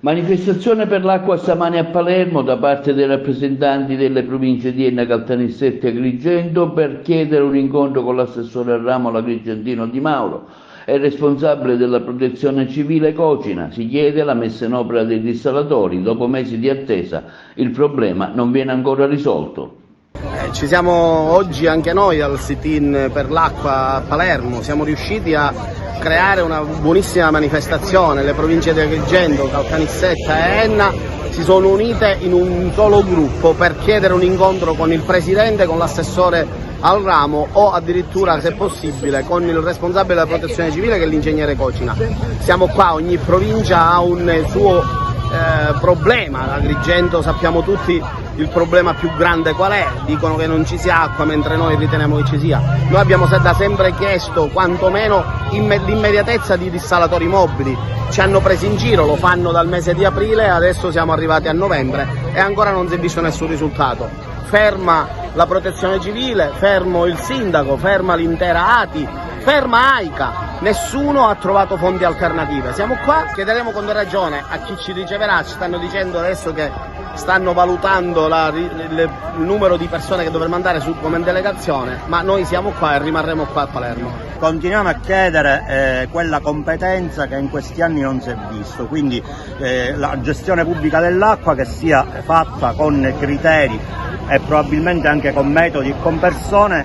Manifestazione per l'acqua stamani a Palermo da parte dei rappresentanti delle province di Enna, Caltanissetta e Agrigento per chiedere un incontro con l'assessore al ramo agrigentino Di Mauro e il responsabile della protezione civile Cocina. Si chiede la messa in opera dei dissalatori. Dopo mesi di attesa il problema non viene ancora risolto. Ci siamo oggi anche noi al sit-in per l'acqua a Palermo, siamo riusciti a creare una buonissima manifestazione. Le province di Agrigento, Caltanissetta e Enna si sono unite in un solo gruppo per chiedere un incontro con il presidente, con l'assessore al ramo o addirittura, se possibile, con il responsabile della protezione civile che è l'ingegnere Cocina. Siamo qua, ogni provincia ha un suo problema. Agrigento sappiamo tutti il problema più grande qual è, dicono che non ci sia acqua mentre noi riteniamo che ci sia. Noi abbiamo da sempre chiesto quantomeno l'immediatezza di dissalatori mobili, ci hanno presi in giro, lo fanno dal mese di aprile, adesso siamo arrivati a novembre e ancora non si è visto nessun risultato. Ferma la protezione civile, fermo il sindaco, ferma l'intera ATI, ferma AICA, nessuno ha trovato fonti alternative. Siamo qua, chiederemo con ragione a chi ci riceverà, ci stanno dicendo adesso che stanno valutando il numero di persone che dovremmo mandare come delegazione, ma noi siamo qua e rimarremo qua a Palermo. Continuiamo a chiedere quella competenza che in questi anni non si è visto, quindi la gestione pubblica dell'acqua che sia fatta con criteri e probabilmente anche con metodi e con persone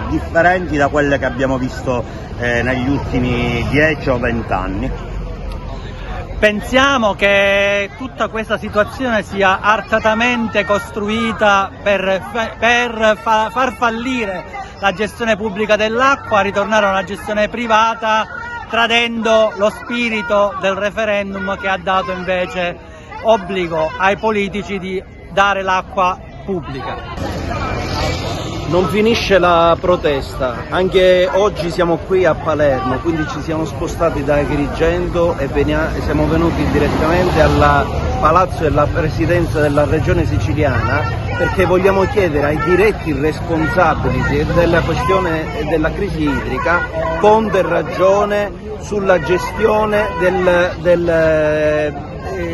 differenti da quelle che abbiamo visto negli ultimi 10 o 20 anni. Pensiamo che tutta questa situazione sia artatamente costruita per far fallire la gestione pubblica dell'acqua, ritornare a una gestione privata, tradendo lo spirito del referendum che ha dato invece obbligo ai politici di dare l'acqua pubblica. Non finisce la protesta, anche oggi siamo qui a Palermo, quindi ci siamo spostati da Agrigento e siamo venuti direttamente al palazzo della presidenza della regione siciliana perché vogliamo chiedere ai diretti responsabili della questione della crisi idrica conto e ragione sulla gestione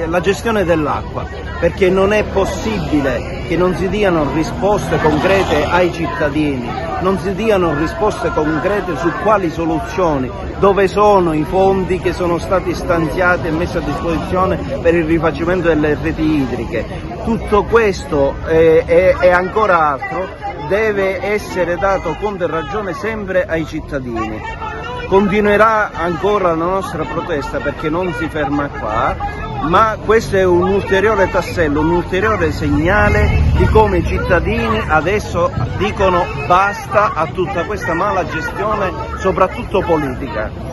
la gestione dell'acqua, perché non è possibile che non si diano risposte concrete ai cittadini, non si diano risposte concrete su quali soluzioni, dove sono i fondi che sono stati stanziati e messi a disposizione per il rifacimento delle reti idriche. Tutto questo e ancora altro deve essere dato conto e ragione sempre ai cittadini. Continuerà ancora la nostra protesta perché non si ferma qua, ma questo è un ulteriore tassello, un ulteriore segnale di come i cittadini adesso dicono basta a tutta questa mala gestione, soprattutto politica.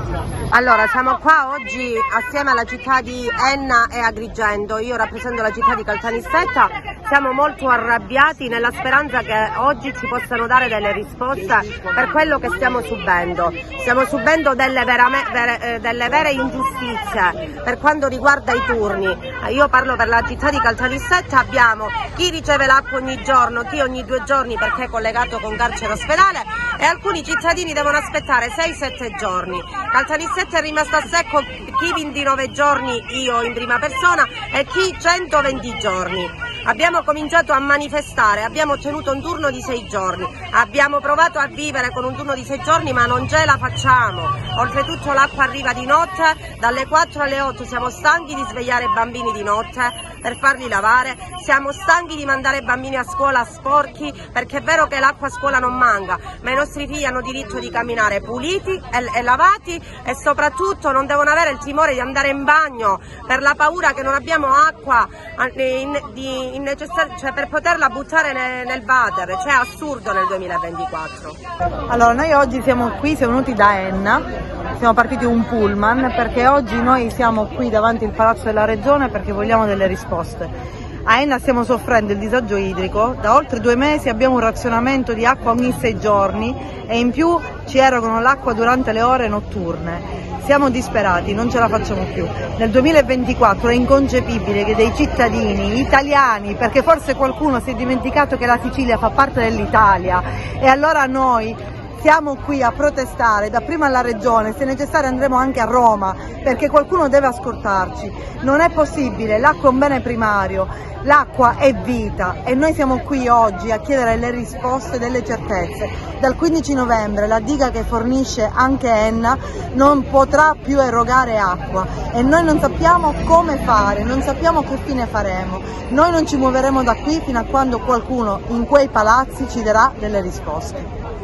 Allora, siamo qua oggi assieme alla città di Enna e Agrigento, io rappresento la città di Caltanissetta, siamo molto arrabbiati nella speranza che oggi ci possano dare delle risposte per quello che stiamo subendo. Stiamo subendo delle vere ingiustizie per quanto riguarda i turni. Io parlo per la città di Caltanissetta, abbiamo chi riceve l'acqua ogni giorno, chi ogni 2 giorni perché è collegato con carcere ospedale e alcuni cittadini devono aspettare 6-7 giorni. Caltanissetta è rimasto a secco chi 29 giorni, io in prima persona, e chi 120 giorni. Abbiamo cominciato a manifestare, abbiamo ottenuto un turno di 6 giorni, abbiamo provato a vivere con un turno di 6 giorni ma non ce la facciamo. Oltretutto l'acqua arriva di notte, dalle 4 alle 8, siamo stanchi di svegliare i bambini di notte per farli lavare, siamo stanchi di mandare i bambini a scuola sporchi, perché è vero che l'acqua a scuola non manca, ma i nostri figli hanno diritto di camminare puliti e lavati e soprattutto non devono avere il timore di andare in bagno per la paura che non abbiamo acqua cioè per poterla buttare nel water, cioè è assurdo nel 2024. Allora, noi oggi siamo venuti da Enna, siamo partiti un pullman perché oggi noi siamo qui davanti al Palazzo della Regione perché vogliamo delle risposte. A Enna stiamo soffrendo il disagio idrico, da oltre 2 mesi abbiamo un razionamento di acqua ogni 6 giorni e in più ci erogano l'acqua durante le ore notturne. Siamo disperati, non ce la facciamo più. Nel 2024 è inconcepibile che dei cittadini italiani, perché forse qualcuno si è dimenticato che la Sicilia fa parte dell'Italia, e allora noi Siamo qui a protestare, dapprima alla Regione, se necessario andremo anche a Roma, perché qualcuno deve ascoltarci. Non è possibile, l'acqua è un bene primario, l'acqua è vita e noi siamo qui oggi a chiedere le risposte, delle certezze. Dal 15 novembre la diga che fornisce anche Enna non potrà più erogare acqua e noi non sappiamo come fare, non sappiamo che fine faremo. Noi non ci muoveremo da qui fino a quando qualcuno in quei palazzi ci darà delle risposte.